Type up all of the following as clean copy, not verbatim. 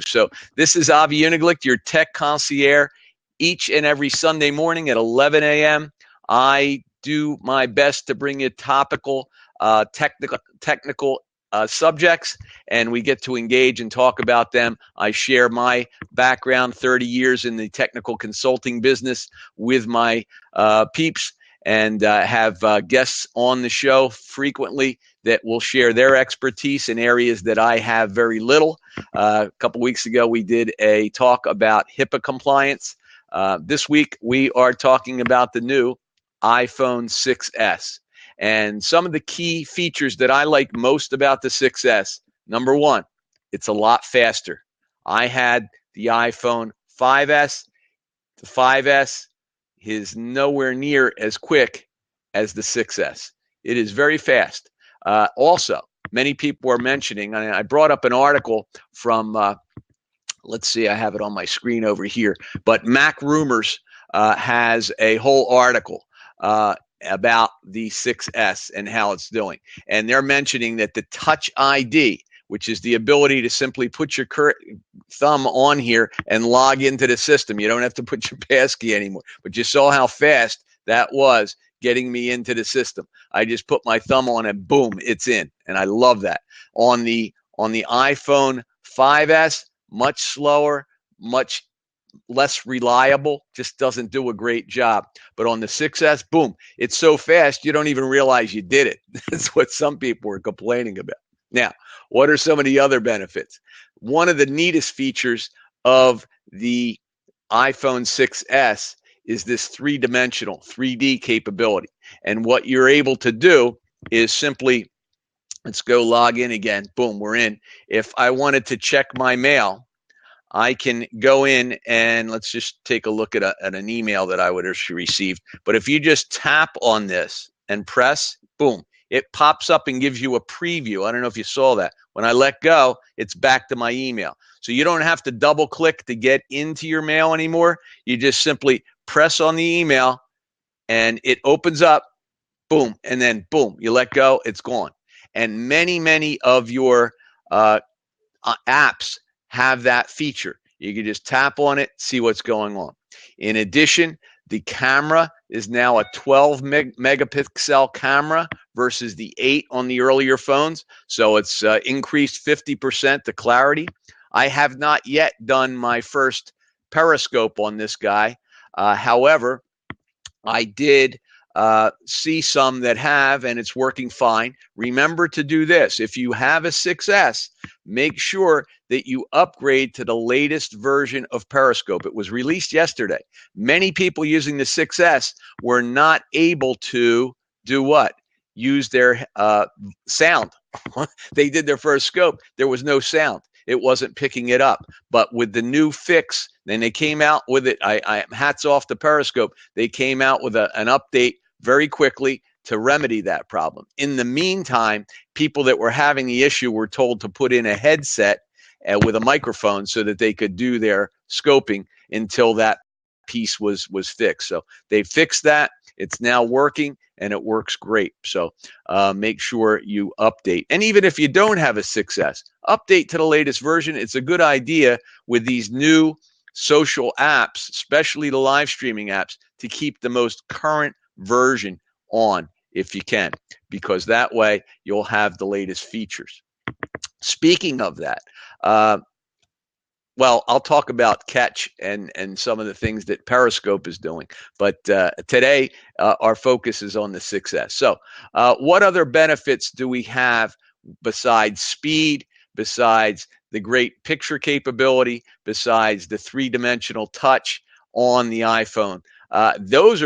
So this is Avi Uniglicht, your tech concierge, each and every Sunday morning at 11 a.m. I do my best to bring you topical, technical subjects, and we get to engage and talk about them. I share my background, 30 years in the technical consulting business with my peeps, and have guests on the show frequently that will share their expertise in areas that I have very little. A couple weeks ago, we did a talk about HIPAA compliance. This week, we are talking about the new iPhone 6S. And some of the key features that I like most about the 6S, number one, it's a lot faster. I had the iPhone 5S. The 5S is nowhere near as quick as the 6S. It is very fast. Also, many people are mentioning, and I brought up an article from, let's see, I have it on my screen over here, but Mac Rumors has a whole article about the 6S and how it's doing. And they're mentioning that the Touch ID, which is the ability to simply put your thumb on here and log into the system. You don't have to put your passkey anymore. But you saw how fast that was getting me into the system. I just put my thumb on it, boom, it's in. And I love that. On the iPhone 5S, much slower, much less reliable, just doesn't do a great job. But on the 6S, boom, it's so fast you don't even realize you did it. That's what some people were complaining about. Now, what are some of the other benefits? One of the neatest features of the iPhone 6S is this three-dimensional 3D capability. And what you're able to do is simply, let's go log in again. Boom, we're in. If I wanted to check my mail, I can go in and let's just take a look at an email that I would have received. But if you just tap on this and press, boom, it pops up and gives you a preview. I don't know if you saw that. When I let go, it's back to my email. So you don't have to double click to get into your mail anymore. You just simply press on the email and it opens up, boom, and then boom, you let go, it's gone. And many of your apps have that feature. You can just tap on it, see what's going on. In addition, the camera is now a 12 megapixel camera versus the 8 on the earlier phones. So it's increased 50% the clarity. I have not yet done my first periscope on this guy. However, I did see some that have, and it's working fine. Remember to do this. If you have a 6S, make sure that you upgrade to the latest version of Periscope. It was released yesterday. Many people using the 6S were not able to do what? Use their sound. They did their first scope. There was no sound. It wasn't picking it up. But with the new fix, then they came out with it. I hats off to Periscope. They came out with an update very quickly to remedy that problem. In the meantime, people that were having the issue were told to put in a headset with a microphone so that they could do their scoping until that piece was fixed. So they fixed that. It's now working, and it works great. So make sure you update. And even if you don't have a 6S, update to the latest version. It's a good idea with these new social apps, especially the live streaming apps, to keep the most current version on if you can, because that way you'll have the latest features. Speaking of that, well, I'll talk about Catch and some of the things that Periscope is doing. But today, our focus is on the 6S. So what other benefits do we have besides speed, besides the great picture capability, besides the three-dimensional touch on the iPhone? Those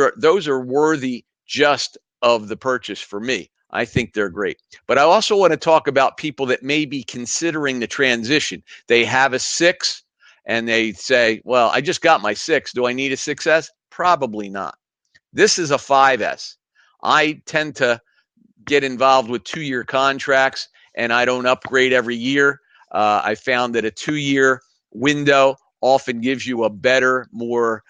are worthy just of the purchase for me. I think they're great. But I also want to talk about people that may be considering the transition. They have a 6 and they say, well, I just got my 6. Do I need a 6S? Probably not. This is a 5S. I tend to get involved with 2-year contracts and I don't upgrade every year. I found that a 2-year window often gives you a better, more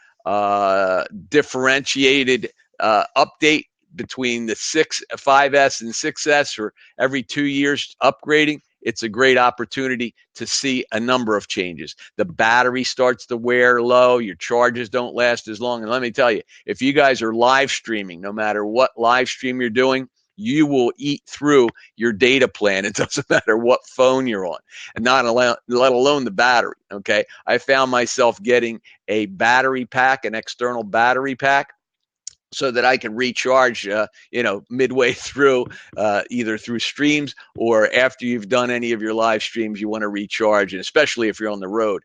differentiated update between the 5S and 6S, or every 2 years upgrading. it's a great opportunity to see a number of changes. The battery starts to wear low, your charges don't last as long. And let me tell you, if you guys are live streaming, no matter what live stream you're doing, you will eat through your data plan. It doesn't matter what phone you're on, and let alone the battery. Okay, I found myself getting a battery pack, an external battery pack, so that I can recharge, midway through, either through streams or after you've done any of your live streams, you want to recharge. And especially if you're on the road,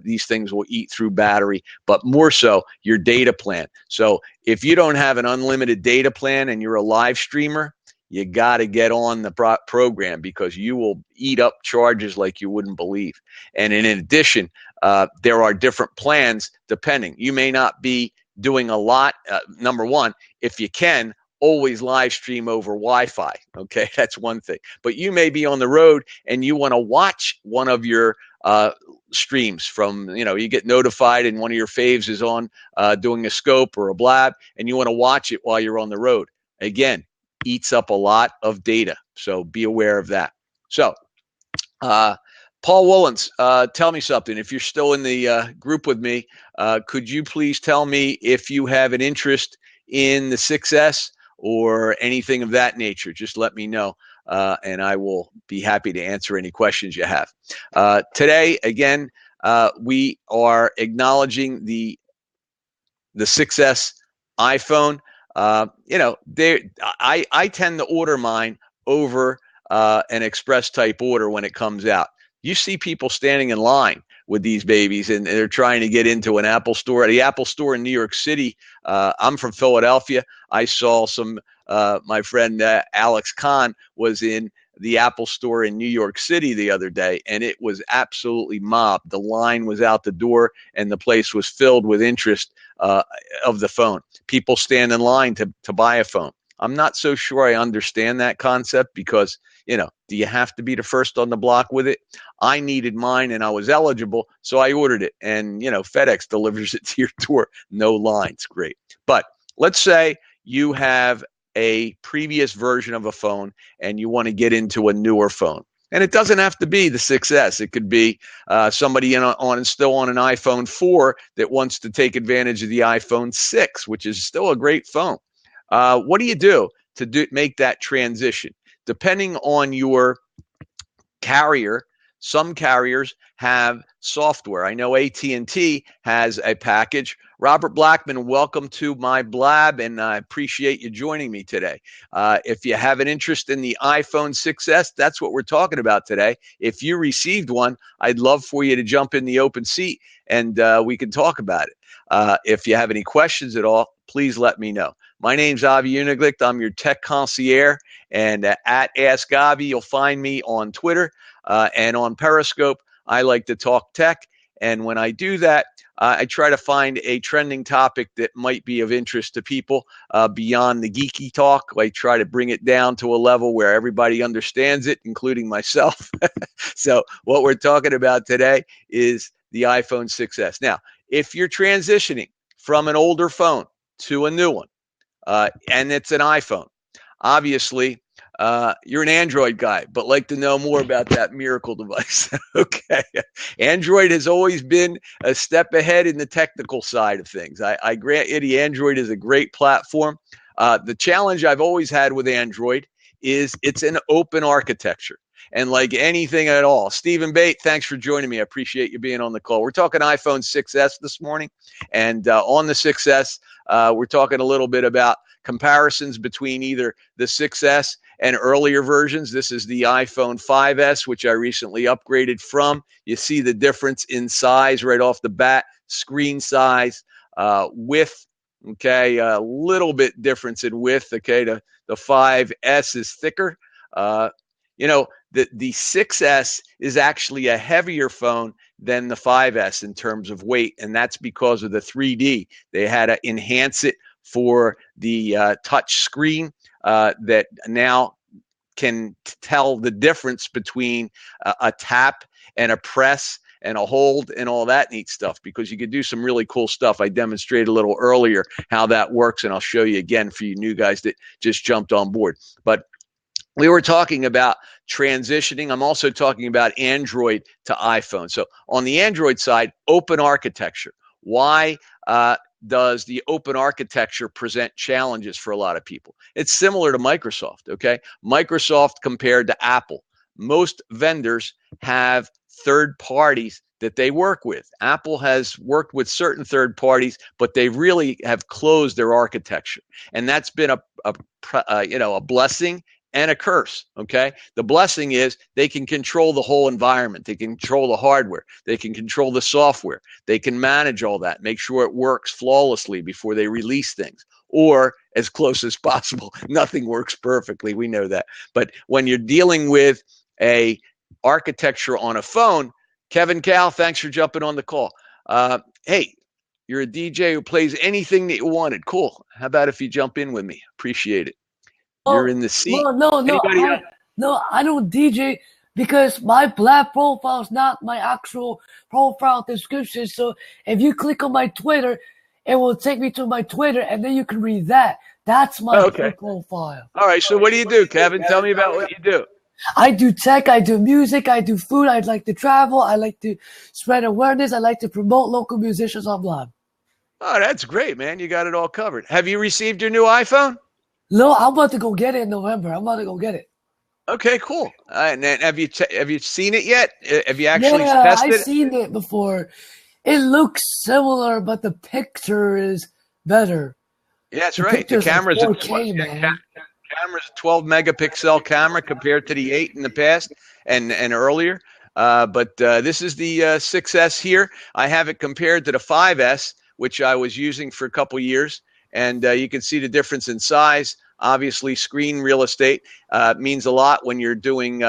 these things will eat through battery, but more so your data plan. So if you don't have an unlimited data plan and you're a live streamer, you got to get on the program, because you will eat up charges like you wouldn't believe. And in addition, there are different plans depending. You may not be doing a lot. Number one, if you can, always live stream over Wi-Fi. Okay, that's one thing. But you may be on the road and you want to watch one of your streams from, you get notified and one of your faves is on doing a scope or a blab, and you want to watch it while you're on the road. Again, eats up a lot of data. So be aware of that. So, Paul Wollens, tell me something. If you're still in the group with me, could you please tell me if you have an interest in the 6S or anything of that nature? Just let me know, and I will be happy to answer any questions you have. Today, again, we are acknowledging the 6S iPhone. I tend to order mine over an express type order when it comes out. You see people standing in line with these babies, and they're trying to get into an Apple store. At the Apple store in New York City, I'm from Philadelphia. I saw my friend Alex Kahn was in the Apple store in New York City the other day, and it was absolutely mobbed. The line was out the door, and the place was filled with interest of the phone. People stand in line to buy a phone. I'm not so sure I understand that concept, because, do you have to be the first on the block with it? I needed mine and I was eligible, so I ordered it. And, FedEx delivers it to your door. No lines. Great. But let's say you have a previous version of a phone and you want to get into a newer phone. And it doesn't have to be the 6S. It could be somebody still on an iPhone 4 that wants to take advantage of the iPhone 6, which is still a great phone. What do you do to make that transition? Depending on your carrier, some carriers have software. I know AT&T has a package. Robert Blackman, welcome to my blab, and I appreciate you joining me today. If you have an interest in the iPhone 6S, that's what we're talking about today. If you received one, I'd love for you to jump in the open seat, and we can talk about it. If you have any questions at all, please let me know. My name's avi Uniglicht. I'm your tech concierge, and at aSKaVIE, you'll find me on Twitter and on Periscope. I like to talk tech, and when I do that, I try to find a trending topic that might be of interest to people beyond the geeky talk. I try to bring it down to a level where everybody understands it, including myself. So what we're talking about today is the iPhone 6S. Now, if you're transitioning from an older phone to a new one, and it's an iPhone, obviously, you're an Android guy, but like to know more about that miracle device. Okay. Android has always been a step ahead in the technical side of things. I grant you, the Android is a great platform. The challenge I've always had with Android is it's an open architecture. And like anything at all, Stephen Bate, thanks for joining me. I appreciate you being on the call. We're talking iPhone 6S this morning. And on the 6S, we're talking a little bit about comparisons between either the 6S and earlier versions. This is the iPhone 5S, which I recently upgraded from. You see the difference in size right off the bat, screen size, width. Okay, a little bit difference in width. Okay, the 5S is thicker. The 6S is actually a heavier phone than the 5S in terms of weight, and that's because of the 3D. They had to enhance it for the touch screen that now can tell the difference between a tap and a press and a hold and all that neat stuff, because you could do some really cool stuff. I demonstrated a little earlier how that works, and I'll show you again for you new guys that just jumped on board. But we were talking about transitioning. I'm also talking about Android to iPhone. So on the Android side, open architecture. Why does the open architecture present challenges for a lot of people? It's similar to Microsoft, okay? Microsoft compared to Apple. Most vendors have third parties that they work with. Apple has worked with certain third parties, but they really have closed their architecture. And that's been a blessing and a curse. Okay. The blessing is they can control the whole environment. They can control the hardware. They can control the software. They can manage all that, make sure it works flawlessly before they release things, or as close as possible. Nothing works perfectly. We know that. But when you're dealing with a architecture on a phone, Kevin Cal, thanks for jumping on the call. Hey, you're a DJ who plays anything that you wanted. Cool. How about if you jump in with me? Appreciate it. You're in the seat. Anybody else? I don't DJ because my black profile is not my actual profile description. So if you click on my Twitter, it will take me to my Twitter, and then you can read that. That's my profile. All right. So what do you do, Kevin? Tell me about what you do. I do tech, I do music, I do food, I like to travel, I like to spread awareness, I like to promote local musicians online. Oh, that's great, man. You got it all covered. Have you received your new iPhone? No, I'm about to go get it in November. I'm about to go get it. Okay, cool. And have you seen it yet? Have you actually tested it? I've seen it before. It looks similar, but the picture is better. Yeah, that's right. The camera's a 12 megapixel camera compared to the 8 in the past and earlier. But this is the 6S here. I have it compared to the 5S, which I was using for a couple years. And you can see the difference in size. Obviously, screen real estate means a lot when you're doing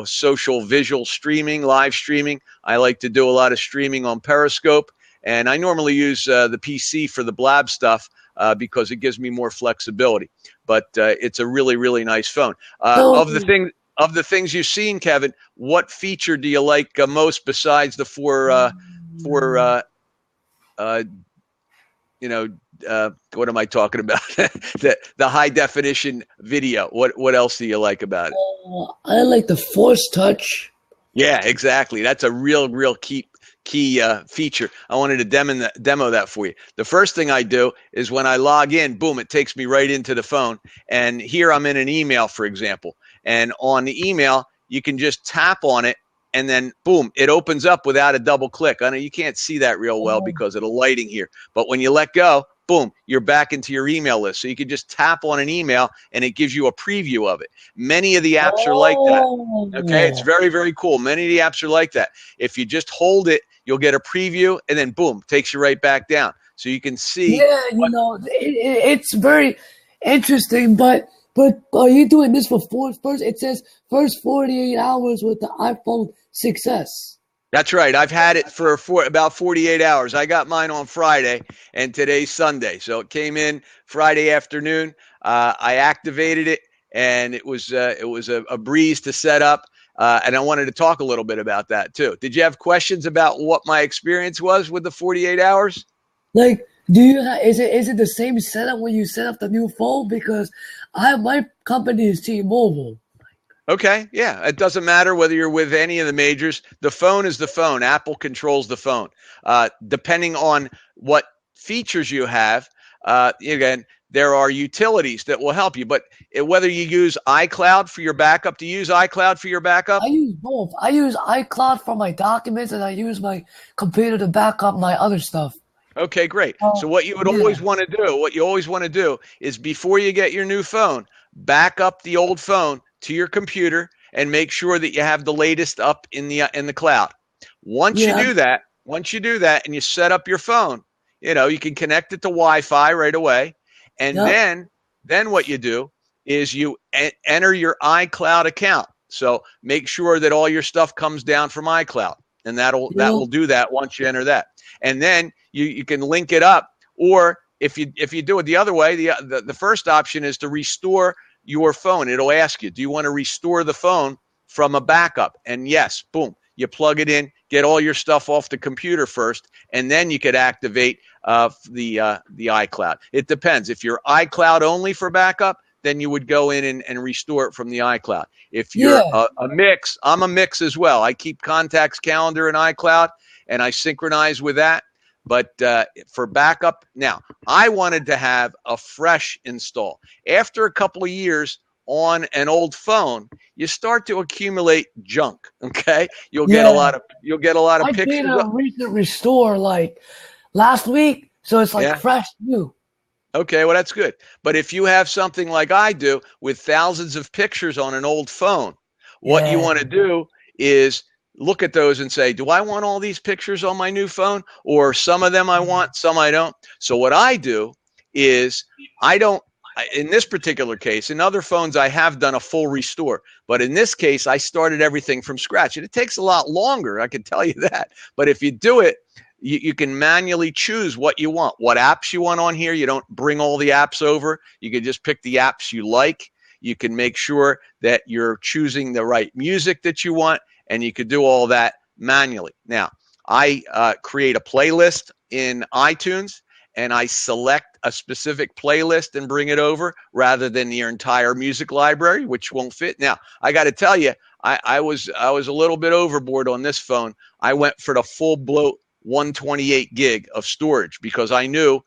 social visual streaming, live streaming. I like to do a lot of streaming on Periscope. And I normally use the PC for the blab stuff because it gives me more flexibility. But it's a really, really nice phone. Of the things you've seen, Kevin, what feature do you like most besides the what am I talking about? the high definition video. What else do you like about it? I like the Force Touch. Yeah, exactly. That's a real key feature. I wanted to demo that for you. The first thing I do is when I log in, boom, it takes me right into the phone. And here I'm in an email, for example. And on the email, you can just tap on it, and then boom, it opens up without a double click. I know you can't see that real well because of the lighting here, but when you let go, boom, you're back into your email list. So you can just tap on an email and it gives you a preview of it. Many of the apps are like that. Okay, it's very, very cool. Many of the apps are like that. If you just hold it, you'll get a preview, and then boom, takes you right back down. So you can see. Yeah, it's very interesting, but are you doing this for first? It says first 48 hours with the iPhone 6S. That's right. I've had it for about 48 hours. I got mine on Friday, and today's Sunday. So it came in Friday afternoon. I activated it, and it was a breeze to set up. And I wanted to talk a little bit about that too. Did you have questions about what my experience was with the 48 hours? Like, is it the same setup when you set up the new phone? Because my company is T-Mobile. Okay, yeah, it doesn't matter whether you're with any of the majors. The phone is the phone. Apple controls the phone. Depending on what features you have, again, there are utilities that will help you. But whether you use iCloud for your backup, do you use iCloud for your backup? I use both. I use iCloud for my documents, and I use my computer to back up my other stuff. Okay, great. So what you would always want to do is before you get your new phone, back up the old phone to your computer and make sure that you have the latest up in the cloud. Once you do that and you set up your phone, you can connect it to Wi-Fi right away. And then what you do is you enter your iCloud account. So make sure that all your stuff comes down from iCloud, and that will do that once you enter that. And then you can link it up, or if you do it the other way, the first option is to restore your phone. It'll ask you, do you want to restore the phone from a backup? And yes, boom, you plug it in, get all your stuff off the computer first, and then you could activate the iCloud. It depends. If you're iCloud only for backup, then you would go in and restore it from the iCloud. If you're Yeah. a mix, I'm a mix as well. I keep contacts calendar in iCloud, and I synchronize with that. But for backup, now I wanted to have a fresh install. After a couple of years on an old phone, you start to accumulate junk. Okay, you'll get a Yeah. lot of I did pictures. a recent restore like last week, so it's like Yeah. fresh new. Okay, well, that's good. But if you have something like I do with thousands of pictures on an old phone, what you Yeah. want to do is look at those and say, do I want all these pictures on my new phone? Or some of them I want, some I don't. So what I do is I don't, in this particular case, in other phones, I have done a full restore. But in this case, I started everything from scratch. And it takes a lot longer, I can tell you that. But if you do it, you can manually choose what you want, what apps you want on here. You don't bring all the apps over. You can just pick the apps you like. You can make sure that you're choosing the right music that you want, and you could do all that manually. Now, I create a playlist in iTunes, and I select a specific playlist and bring it over rather than your entire music library, which won't fit. Now, I got to tell you, I was a little bit overboard on this phone. I went for the full bloat 128 gig of storage because I knew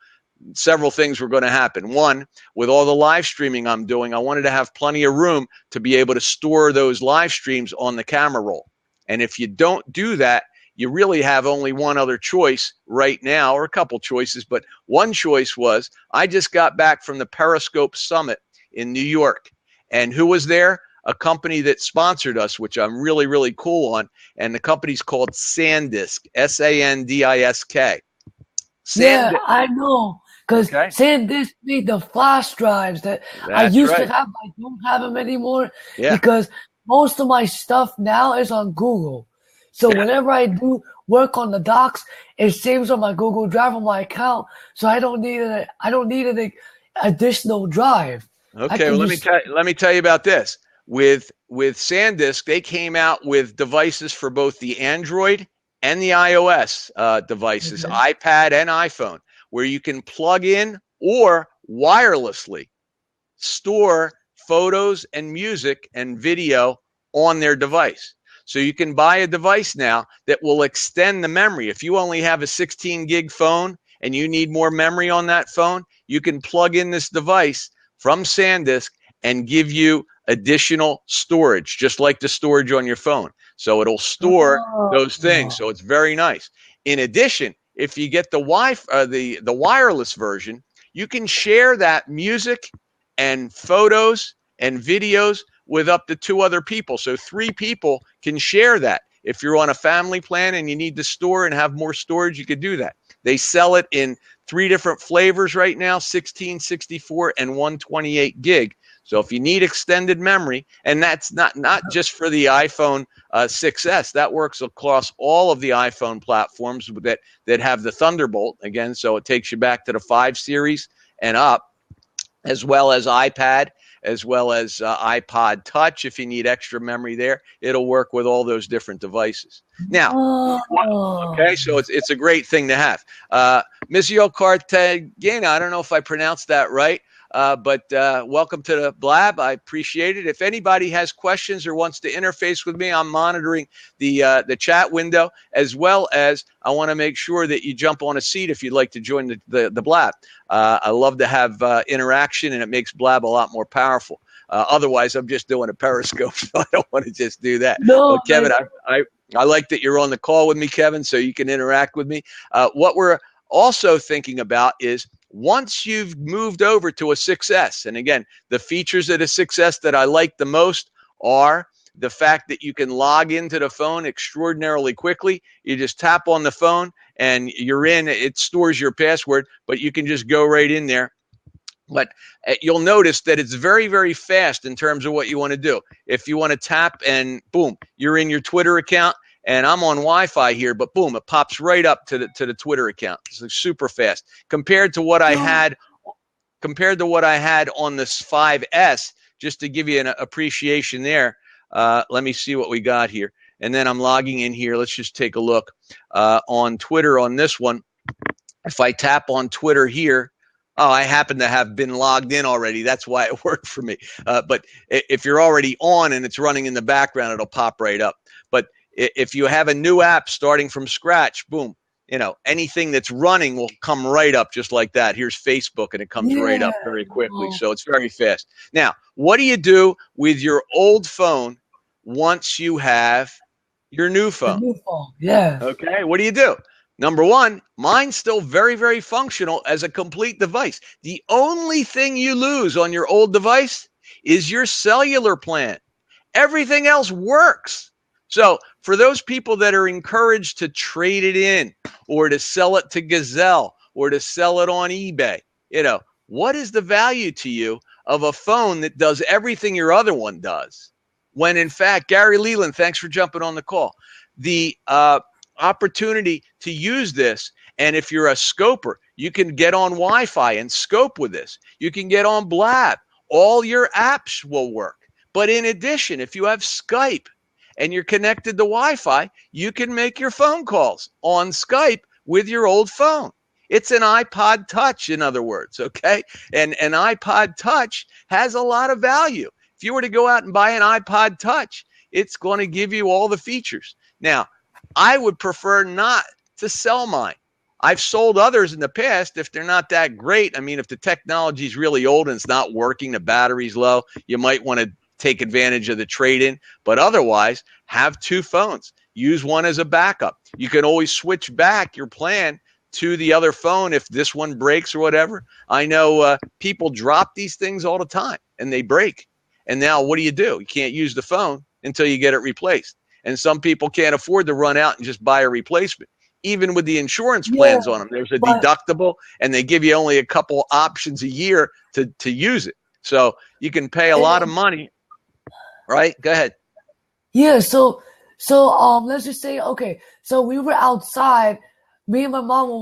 several things were going to happen. One, with all the live streaming I'm doing, I wanted to have plenty of room to be able to store those live streams on the camera roll. And if you don't do that, you really have only one other choice right now, or a couple choices, but one choice was I just got back from the Periscope Summit in New York. And who was there? A company that sponsored us, which I'm really, really cool on. And the company's called SanDisk, SANDISK. Yeah, SanDisk. I know. Because Okay. SanDisk made the flash drives that I That's used to right. have, I don't have them anymore Yeah. because most of my stuff now is on Google. So Yeah. whenever I do work on the docs, it saves on my Google Drive on my account. So I don't need an additional drive. I Okay. can Well, just let me tell you about this. With SanDisk, they came out with devices for both the Android and the iOS devices, okay. iPad and iPhone, where you can plug in or wirelessly store photos and music and video on their device. So you can buy a device now that will extend the memory. If you only have a 16 gig phone and you need more memory on that phone, you can plug in this device from SanDisk and give you additional storage, just like the storage on your phone. So it'll store those things. Oh, So it's very nice. In addition, if you get the wireless version, you can share that music and photos and videos with up to 2 other people. So 3 people can share that. If you're on a family plan and you need to store and have more storage, you could do that. They sell it in 3 different flavors right now, 16, 64, and 128 gig. So if you need extended memory, and that's not just for the iPhone 6S, that works across all of the iPhone platforms that have the Thunderbolt again. So it takes you back to the 5 series and up, as well as iPad, as well as iPod Touch. If you need extra memory there, it'll work with all those different devices. Now, okay, oh. so it's a great thing to have. Missio Cartagena, I don't know if I pronounced that right, but welcome to the Blab. I appreciate it. If anybody has questions or wants to interface with me, I'm monitoring the chat window, as well as I want to make sure that you jump on a seat if you'd like to join the Blab. I love to have interaction, and it makes Blab a lot more powerful. Otherwise, I'm just doing a Periscope, so I don't want to just do that. No, But Kevin, I like that you're on the call with me, Kevin, so you can interact with me. What we're also thinking about is once you've moved over to a 6S, and again, the features of the 6S that I like the most are the fact that you can log into the phone extraordinarily quickly. You just tap on the phone and you're in. It stores your password, but you can just go right in there. But you'll notice that it's very, very fast in terms of what you want to do. If you want to tap and boom, you're in your Twitter account, and I'm on Wi-Fi here, but boom, it pops right up to the Twitter account. It's like super fast compared to what I no. had on this 5S. Just to give you an appreciation there, let me see what we got here, and then I'm logging in here. Let's just take a look on Twitter on this one. If I tap on Twitter here, Oh, I happen to have been logged in already. That's why it worked for me. But if you're already on and it's running in the background, it'll pop right up. But if you have a new app starting from scratch, boom, anything that's running will come right up just like that. Here's Facebook, and it comes right Yeah. up very quickly. So it's very fast. Now, what do you do with your old phone once you have your new The phone? new phone. Yeah. Okay, what do you do? Number one, mine's still very, very functional as a complete device. The only thing you lose on your old device is your cellular plan. Everything else works. So, for those people that are encouraged to trade it in or to sell it to Gazelle or to sell it on eBay, what is the value to you of a phone that does everything your other one does? When in fact, Gary Leland, thanks for jumping on the call. The opportunity to use this, and if you're a scoper, you can get on Wi-Fi and scope with this. You can get on Blab. All your apps will work. But in addition, if you have Skype and you're connected to Wi-Fi, you can make your phone calls on Skype with your old phone. It's an iPod Touch, in other words, okay? And an iPod Touch has a lot of value. If you were to go out and buy an iPod Touch, it's going to give you all the features. Now, I would prefer not to sell mine. I've sold others in the past if they're not that great. I mean, if the technology is really old and it's not working, the battery's low, you might want to take advantage of the trade-in. But otherwise, have two phones. Use one as a backup. You can always switch back your plan to the other phone if this one breaks or whatever. I know people drop these things all the time and they break. And now what do? You can't use the phone until you get it replaced. And some people can't afford to run out and just buy a replacement. Even with the insurance Yeah. plans on them, there's a But deductible, and they give you only a couple options a year to use it. So you can pay a lot of money, right? Go ahead. yeah, let's just say, okay, so we were outside, me and my mom we're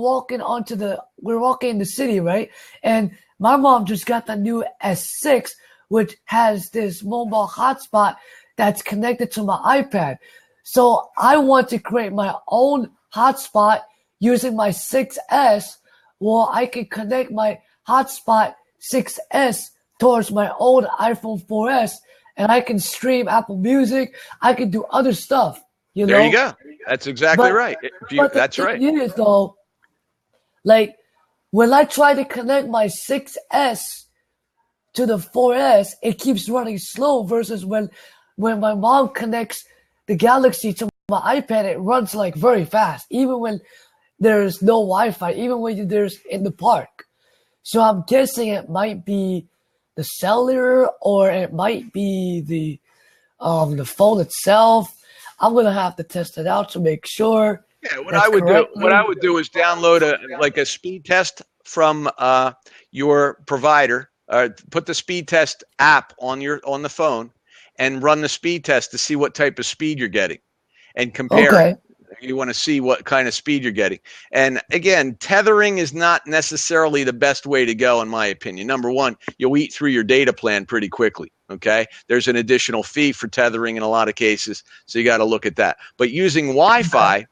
walking in the city, right? And my mom just got the new S6, which has this mobile hotspot that's connected to my iPad. So I want to create my own hotspot using my 6S, where I can connect my hotspot 6S towards my old iPhone 4S, and I can stream Apple Music. I can do other stuff, There you go. That's exactly right. But the That's right. thing is, though, like when I try to connect my 6S to the 4S, it keeps running slow. Versus when my mom connects the Galaxy to my iPad, it runs like very fast, even when there's no Wi-Fi, even when there's in the park. So I'm guessing it might be the cellular, or it might be the phone itself. I'm gonna have to test it out to make sure. Yeah, what I would do is download a speed test from your provider. Put the speed test app on the phone and run the speed test to see what type of speed you're getting and compare it. Okay. You want to see what kind of speed you're getting. And again, tethering is not necessarily the best way to go, in my opinion. Number one, you'll eat through your data plan pretty quickly. Okay. There's an additional fee for tethering in a lot of cases. So you got to look at that. But using Wi-Fi,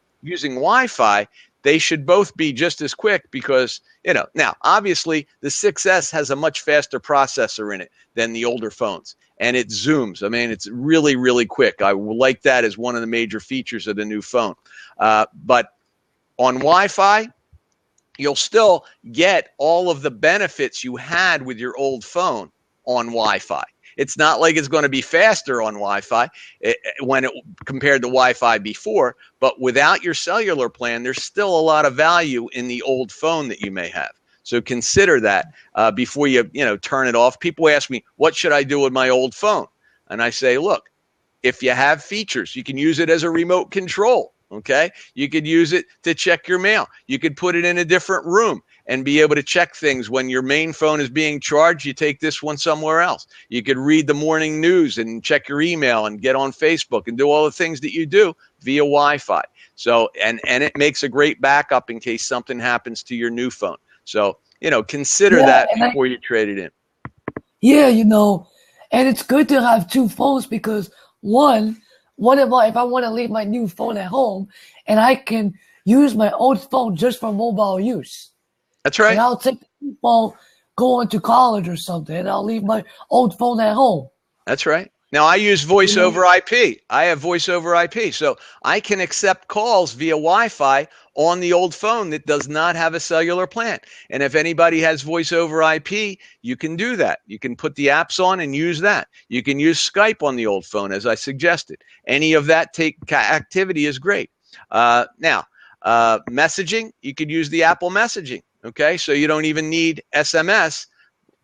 they should both be just as quick because, now obviously the 6S has a much faster processor in it than the older phones. And it zooms. I mean, it's really, really quick. I like that as one of the major features of the new phone. But on Wi-Fi, you'll still get all of the benefits you had with your old phone on Wi-Fi. It's not like it's going to be faster on Wi-Fi compared to Wi-Fi before, but without your cellular plan, there's still a lot of value in the old phone that you may have. So consider that before you turn it off. People ask me, what should I do with my old phone? And I say, look, if you have features, you can use it as a remote control. Okay, you could use it to check your mail. You could put it in a different room and be able to check things when your main phone is being charged. You take this one somewhere else. You could read the morning news and check your email and get on Facebook and do all the things that you do via Wi-Fi. So, and it makes a great backup in case something happens to your new phone. So, consider that before you trade it in. Yeah, and it's good to have two phones because if I want to leave my new phone at home, and I can use my old phone just for mobile use. That's right. And I'll take the new phone going to college or something, and I'll leave my old phone at home. That's right. Now I use voice over IP. I have voice over IP, so I can accept calls via Wi-Fi on the old phone that does not have a cellular plan. And if anybody has voice over IP, you can do that. You can put the apps on and use that. You can use Skype on the old phone, as I suggested. Any of that activity is great. Messaging, you could use the Apple messaging. Okay, so you don't even need SMS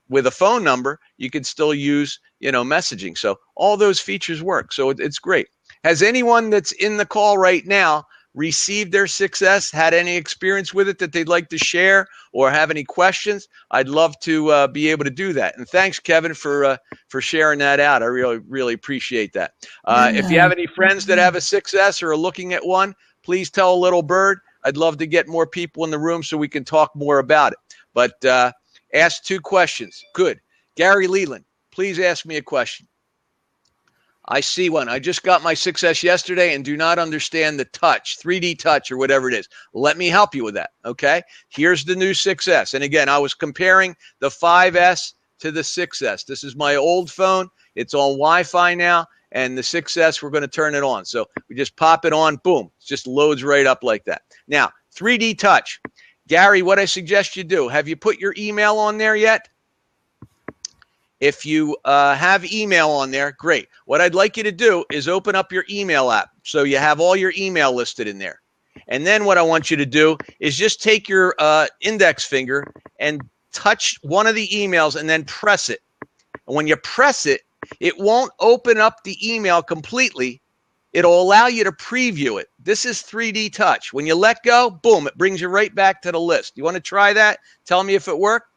with a phone number. You can still use, messaging. So all those features work. So it's great. Has anyone that's in the call right now received their 6S, had any experience with it that they'd like to share, or have any questions? I'd love to be able to do that. And thanks, Kevin, for sharing that out. I really, really appreciate that. If you have any friends that have a 6S or are looking at one, please tell a little bird. I'd love to get more people in the room so we can talk more about it. But ask 2 questions. Good. Gary Leland, please ask me a question. I see one. I just got my 6S yesterday and do not understand the touch, 3D touch or whatever it is. Let me help you with that, okay? Here's the new 6S. And again, I was comparing the 5S to the 6S. This is my old phone. It's on Wi-Fi now. And the 6S, we're going to turn it on. So we just pop it on, boom. It just loads right up like that. Now, 3D touch. Gary, what I suggest you do, have you put your email on there yet? If you have email on there, great. What I'd like you to do is open up your email app so you have all your email listed in there. And then what I want you to do is just take your index finger and touch one of the emails and then press it. And when you press it, it won't open up the email completely. It'll allow you to preview it. This is 3D touch. When you let go, boom, it brings you right back to the list. You want to try that? Tell me if it worked.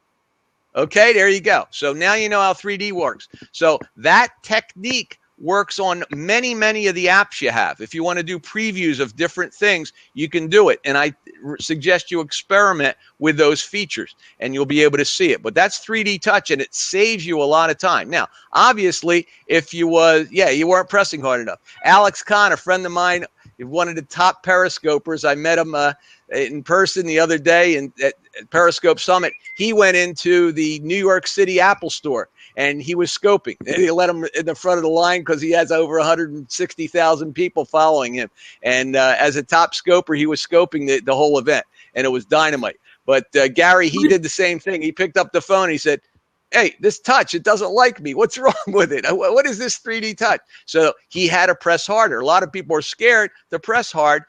Okay, there you go. So now you know how 3D works. So that technique works on many, many of the apps you have. If you want to do previews of different things, you can do it. And I suggest you experiment with those features and you'll be able to see it. But that's 3D touch and it saves you a lot of time. Now, obviously, if you weren't pressing hard enough. Alex Kahn, a friend of mine, one of the top periscopers. I met him in person the other day at Periscope Summit. He went into the New York City Apple store and he was scoping. And he let him in the front of the line because he has over 160,000 people following him. And as a top scoper, he was scoping the whole event, and it was dynamite. But Gary, he did the same thing. He picked up the phone. And he said, "Hey, this touch, it doesn't like me. What's wrong with it? What is this 3D touch?" So he had to press harder. A lot of people are scared to press hard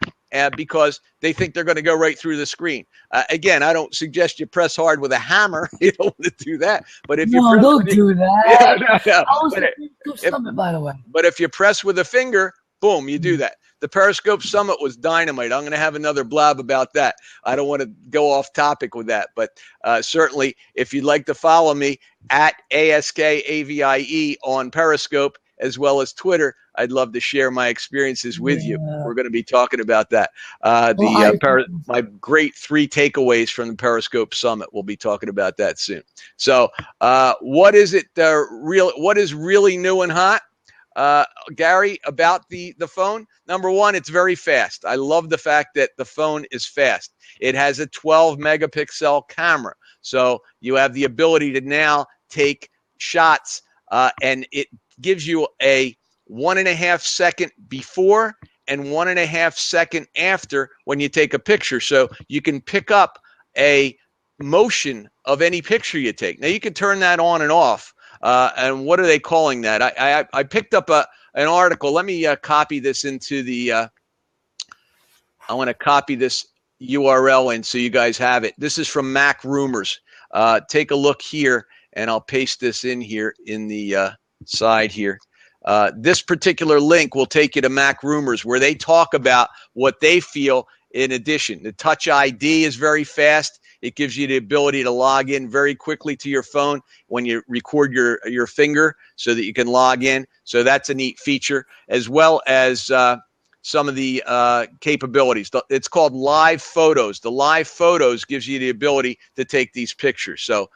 because they think they're going to go right through the screen. Again, I don't suggest you press hard with a hammer. You don't want to do that. But if don't do that. Yeah, I was Summit, by the way. But if you press with a finger, boom, you do that. The Periscope Summit was dynamite. I'm going to have another blab about that. I don't want to go off topic with that, but certainly if you'd like to follow me at aSKaVIE on Periscope as well as Twitter, I'd love to share my experiences with you. We're going to be talking about that. My great 3 takeaways from the Periscope Summit. We'll be talking about that soon. So what is really new and hot? Gary, about the phone? Number one, it's very fast. I love the fact that the phone is fast. It has a 12 megapixel camera. So you have the ability to now take shots and it gives you a 1.5 second before and 1.5 second after when you take a picture. So you can pick up a motion of any picture you take. Now you can turn that on and off. And what are they calling that? I picked up an article. Let me copy this into the I want to copy this URL in so you guys have it. This is from Mac Rumors. Take a look here, and I'll paste this in here in the side here. This particular link will take you to Mac Rumors, where they talk about what they feel in addition. The Touch ID is very fast. It gives you the ability to log in very quickly to your phone when you record your finger so that you can log in. So that's a neat feature, as well as some of the capabilities. It's called Live Photos. The Live Photos gives you the ability to take these pictures. So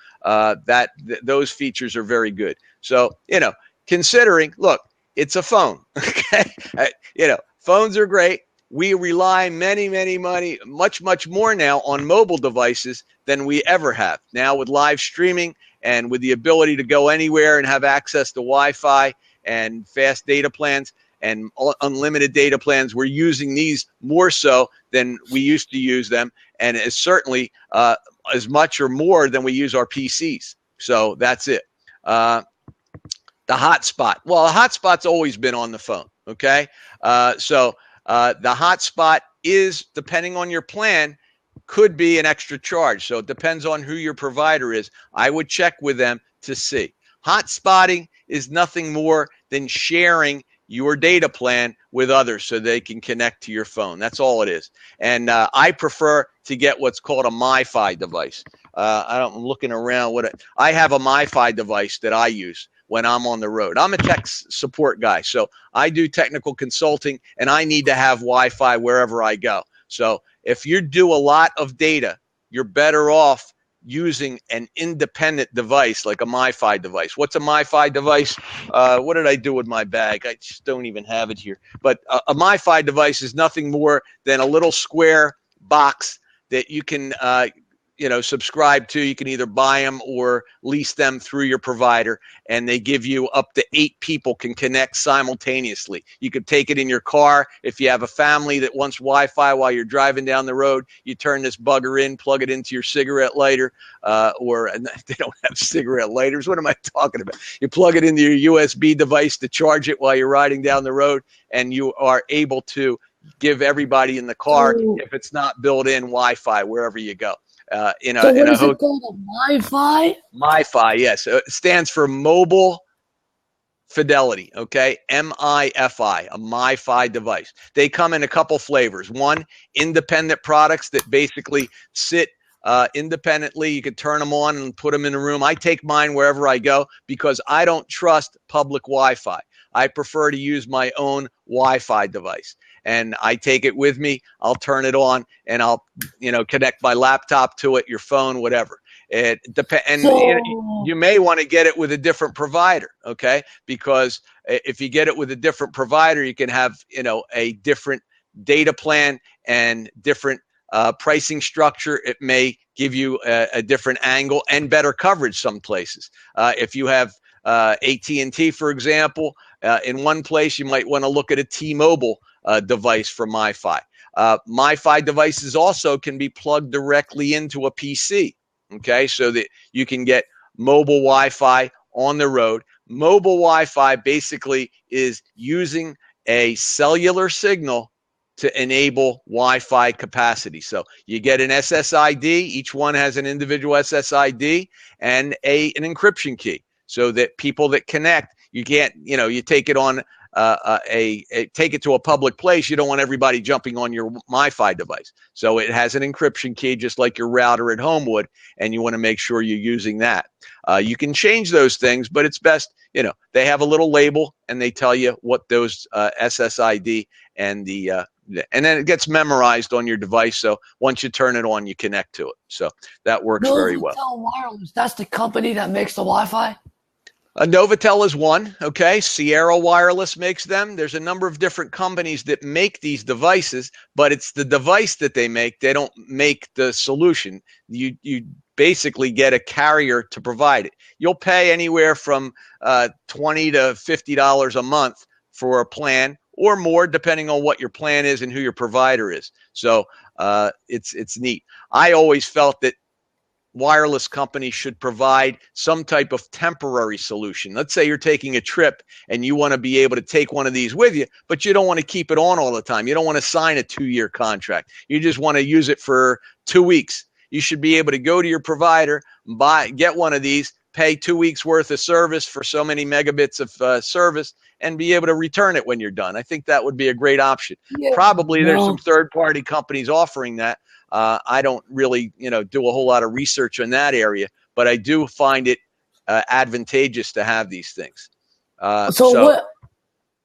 those features are very good. So, considering, look, it's a phone. Okay, phones are great. we rely much more now on mobile devices than we ever have. Now with live streaming and with the ability to go anywhere and have access to Wi-Fi and fast data plans and unlimited data plans, we're using these more so than we used to use them, and it's certainly as much or more than we use our PCs. So that's it. The hotspot. Well, the hotspot's always been on the phone, okay? So the hotspot is, depending on your plan, could be an extra charge. So it depends on who your provider is. I would check with them to see. Hotspotting is nothing more than sharing your data plan with others so they can connect to your phone. That's all it is. And I prefer to get what's called a MiFi device. I'm looking around. I have a MiFi device that I use when I'm on the road. I'm a tech support guy, so I do technical consulting, and I need to have Wi-Fi wherever I go. So if you do a lot of data, you're better off using an independent device like a MiFi device. What's a MiFi device? What did I do with my bag? I just don't even have it here. But a MiFi device is nothing more than a little square box that you can subscribe to. You can either buy them or lease them through your provider, and they give you up to 8 people can connect simultaneously. You could take it in your car. If you have a family that wants Wi-Fi while you're driving down the road, you turn this bugger in, plug it into your cigarette lighter, or they don't have cigarette lighters. What am I talking about? You plug it into your USB device to charge it while you're riding down the road, and you are able to give everybody in the car, if it's not built in, Wi-Fi wherever you go. So what is it called? A MiFi? MiFi, yes. It stands for Mobile Fidelity, okay? MiFi, a MiFi device. They come in a couple flavors. One, independent products that basically sit independently. You could turn them on and put them in a room. I take mine wherever I go because I don't trust public Wi-Fi. I prefer to use my own Wi-Fi device. And I take it with me. I'll turn it on and I'll, connect my laptop to it, your phone, whatever. It depends. And you may want to get it with a different provider, okay? Because if you get it with a different provider, you can have, a different data plan and different pricing structure. It may give you a different angle and better coverage some places. If you have AT&T, for example, in one place, you might want to look at a T-Mobile device for MiFi. MiFi devices also can be plugged directly into a PC, okay, so that you can get mobile Wi-Fi on the road. Mobile Wi-Fi basically is using a cellular signal to enable Wi-Fi capacity. So you get an SSID. Each one has an individual SSID and an encryption key, so that people that connect, you can't, you take it on take it to a public place. You don't want everybody jumping on your MiFi device. So it has an encryption key just like your router at home would, and you want to make sure you're using that. You can change those things, but it's best, they have a little label and they tell you what those SSID and and then it gets memorized on your device. So once you turn it on, you connect to it. So that works very well. Novotel Wireless, that's the company that makes the Wi-Fi? Novotel is one, okay? Sierra Wireless makes them. There's a number of different companies that make these devices, but it's the device that they make. They don't make the solution. You basically get a carrier to provide it. You'll pay anywhere from $20 to $50 a month for a plan, or more, depending on what your plan is and who your provider is. So it's neat. I always felt that wireless companies should provide some type of temporary solution. Let's say you're taking a trip and you want to be able to take one of these with you, but you don't want to keep it on all the time. You don't want to sign a 2-year contract. You just want to use it for 2 weeks. You should be able to go to your provider, get one of these, pay 2 weeks worth of service for so many megabits of service, and be able to return it when you're done. I think that would be a great option. Yeah, probably there's some third-party companies offering that. I don't really, do a whole lot of research in that area, but I do find it advantageous to have these things. So what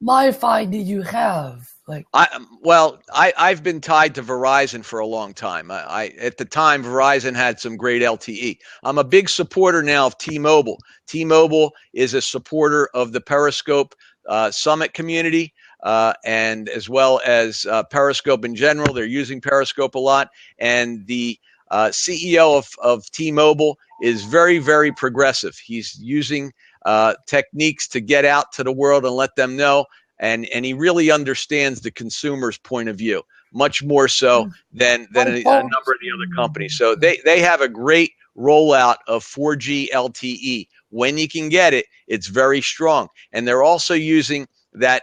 MiFi did you have? I've been tied to Verizon for a long time. At the time, Verizon had some great LTE. I'm a big supporter now of T-Mobile. T-Mobile is a supporter of the Periscope Summit community. and as well as Periscope in general. They're using Periscope a lot. And the CEO of T-Mobile is very, very progressive. He's using techniques to get out to the world and let them know. And he really understands the consumer's point of view, much more so than a number of the other companies. So they have a great rollout of 4G LTE. When you can get it, it's very strong. And they're also using that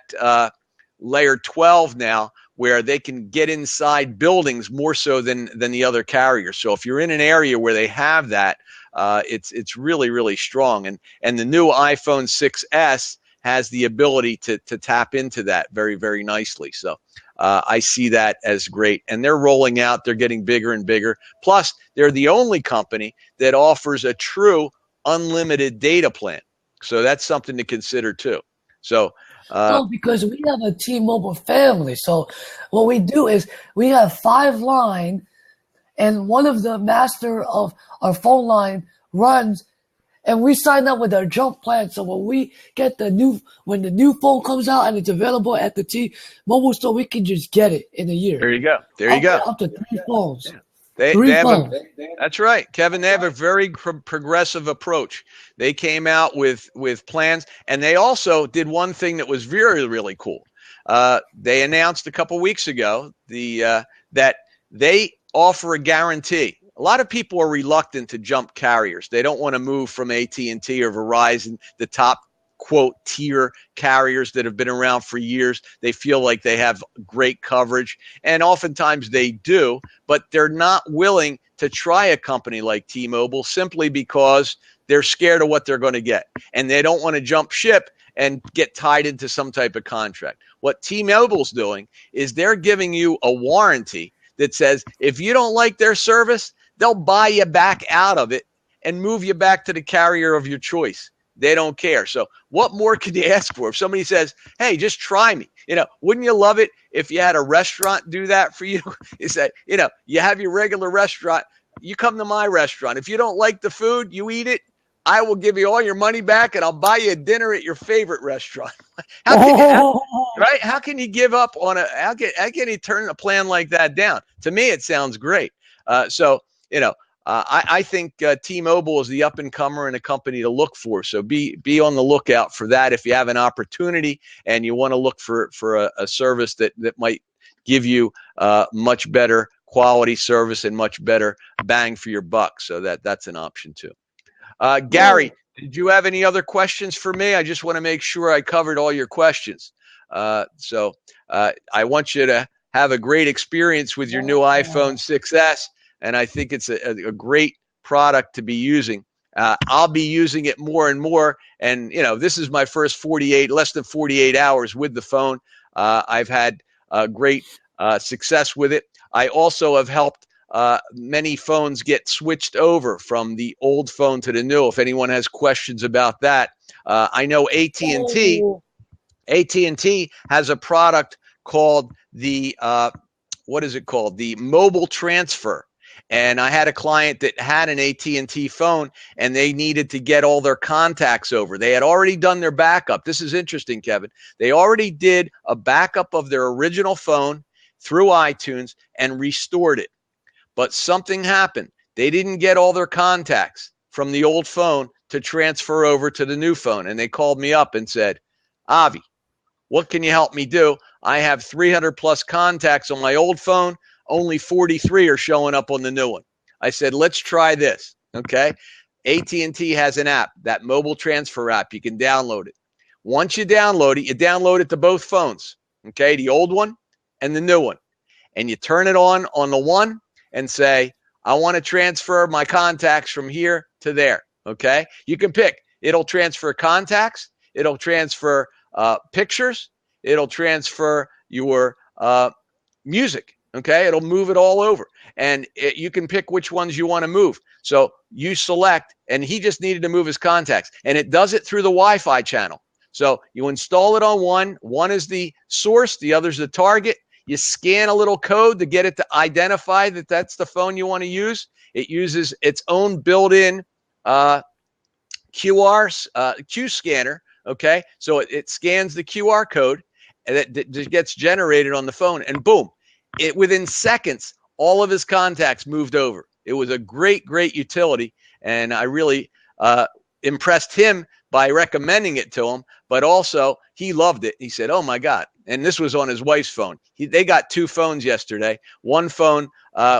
layer 12 now, where they can get inside buildings more so than the other carriers. So if you're in an area where they have that, it's really, really strong. And the new iPhone 6s has the ability to tap into that very, very nicely. So I see that as great. And they're rolling out, they're getting bigger and bigger. Plus, they're the only company that offers a true unlimited data plan. So that's something to consider too. So no, because we have a T-Mobile family. So what we do is we have 5 lines, and one of the master of our phone line runs, and we sign up with our jump plan. So when we get when the new phone comes out and it's available at the T-Mobile store, we can just get it in a year. There you go. There you go. Up to 3 phones. Yeah. They have that's right, Kevin. They have a very progressive approach. They came out with plans, and they also did one thing that was very, really cool. They announced a couple weeks ago that they offer a guarantee. A lot of people are reluctant to jump carriers. They don't want to move from AT&T or Verizon, the top quote tier carriers that have been around for years. They feel like they have great coverage, and oftentimes they do, but they're not willing to try a company like T-Mobile simply because they're scared of what they're going to get, and they don't want to jump ship and get tied into some type of contract. What T-Mobile's doing is they're giving you a warranty that says if you don't like their service, they'll buy you back out of it and move you back to the carrier of your choice. They don't care. So what more could you ask for? If somebody says, hey, just try me, wouldn't you love it if you had a restaurant do that for you? Is that, you have your regular restaurant, you come to my restaurant. If you don't like the food, you eat it, I will give you all your money back and I'll buy you a dinner at your favorite restaurant. Right? How can you give up on how can you turn a plan like that down? To me, it sounds great. I think T-Mobile is the up-and-comer and a company to look for. So be on the lookout for that if you have an opportunity and you want to look for a service that might give you much better quality service and much better bang for your buck. So that's an option too. Gary, did you have any other questions for me? I just want to make sure I covered all your questions. So I want you to have a great experience with your new iPhone 6s. And I think it's a great product to be using. I'll be using it more and more. And, this is my first less than 48 hours with the phone. I've had great success with it. I also have helped many phones get switched over from the old phone to the new. If anyone has questions about that, I know AT&T has a product called the the mobile transfer. And I had a client that had an AT&T phone and they needed to get all their contacts over. They had already done their backup. This is interesting, Kevin. They already did a backup of their original phone through iTunes and restored it. But something happened. They didn't get all their contacts from the old phone to transfer over to the new phone. And they called me up and said, avi, what can you help me do? I have 300 plus contacts on my old phone. Only 43 are showing up on the new one. I said, let's try this. Okay. AT&T has an app, that mobile transfer app. You can download it. Once you download it, you download it to both phones. Okay. The old one and the new one. And you turn it on the one and say, I want to transfer my contacts from here to there. Okay. You can pick. It'll transfer contacts. It'll transfer pictures. It'll transfer your music. Okay, it'll move it all over, and you can pick which ones you want to move. So you select, and he just needed to move his contacts, and it does it through the Wi-Fi channel. So you install it on one is the source, the other's the target. You scan a little code to get it to identify that that's the phone you want to use. It uses its own built-in Q scanner. Okay, so it scans the QR code, that gets generated on the phone, and boom, within seconds, all of his contacts moved over. It was a great utility, and I really impressed him by recommending it to him, but also he loved it. He said, oh my God. And this was on his wife's phone. They got 2 phones yesterday. One phone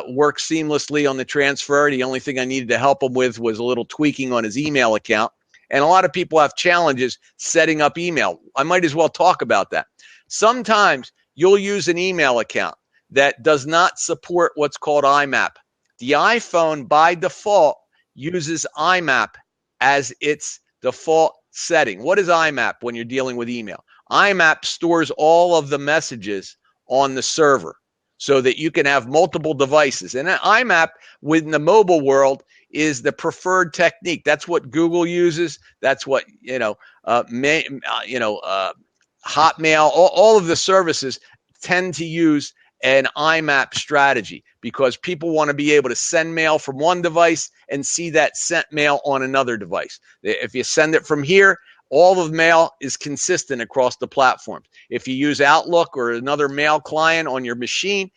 worked seamlessly on the transfer. The only thing I needed to help him with was a little tweaking on his email account. And a lot of people have challenges setting up email. I might as well talk about that. Sometimes you'll use an email account that does not support what's called IMAP. The iPhone by default uses IMAP as its default setting. What is IMAP when you're dealing with email? IMAP stores all of the messages on the server so that you can have multiple devices. And IMAP within the mobile world is the preferred technique. That's what Google uses. That's what, Hotmail, all of the services tend to use an IMAP strategy because people want to be able to send mail from one device and see that sent mail on another device. If you send it from here, all of mail is consistent across the platforms. If you use Outlook or another mail client on your machine,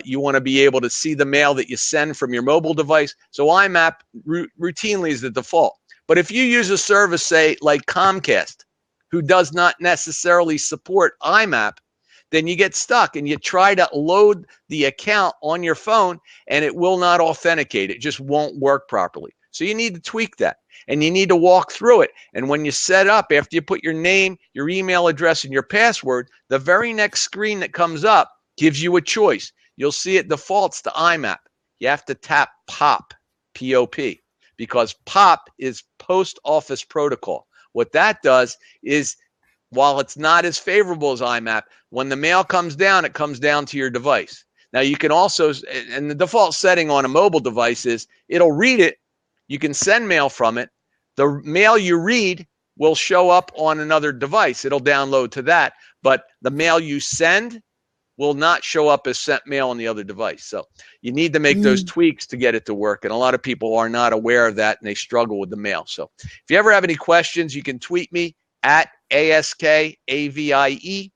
you want to be able to see the mail that you send from your mobile device. So IMAP routinely is the default. But if you use a service, say, like Comcast, who does not necessarily support IMAP, then you get stuck and you try to load the account on your phone and it will not authenticate. It just won't work properly. So you need to tweak that and you need to walk through it. And when you set up, after you put your name, your email address, and your password, the very next screen that comes up gives you a choice. You'll see it defaults to IMAP. You have to tap POP, P-O-P, because POP is Post Office Protocol. What that does is, while it's not as favorable as IMAP, when the mail comes down, it comes down to your device. Now you can also, and the default setting on a mobile device is it'll read it. You can send mail from it. The mail you read will show up on another device. It'll download to that, but the mail you send will not show up as sent mail on the other device. So you need to make those tweaks to get it to work. And a lot of people are not aware of that and they struggle with the mail. So if you ever have any questions, you can tweet me at aSKaVIE.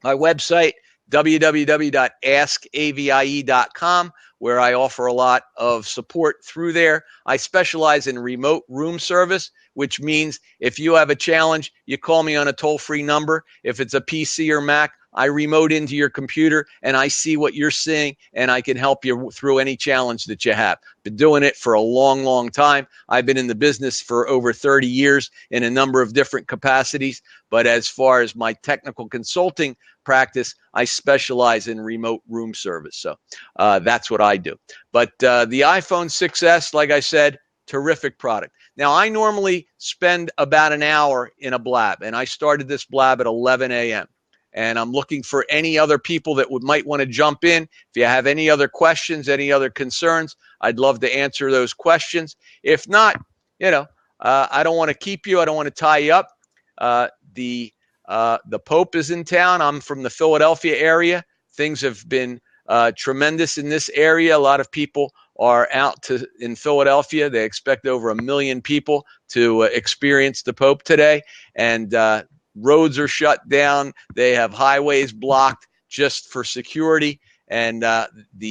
My website, www.askavie.com, where I offer a lot of support through there. I specialize in remote room service, which means if you have a challenge, you call me on a toll-free number. If it's a PC or Mac, I remote into your computer and I see what you're seeing and I can help you through any challenge that you have. Been doing it for a long time. I've been in the business for over 30 years in a number of different capacities. But as far as my technical consulting practice, I specialize in remote room service. So that's what I do. But the iPhone 6S, like I said, terrific product. Now, I normally spend about an hour in a blab, and I started this blab at 11 a.m. And I'm looking for any other people that might want to jump in. If you have any other questions, any other concerns, I'd love to answer those questions. If not, I don't want to keep you. I don't want to tie you up. The Pope is in town. I'm from the Philadelphia area. Things have been tremendous in this area. A lot of people are out in Philadelphia. They expect over 1 million people to experience the Pope today. And roads are shut down. They have highways blocked just for security. And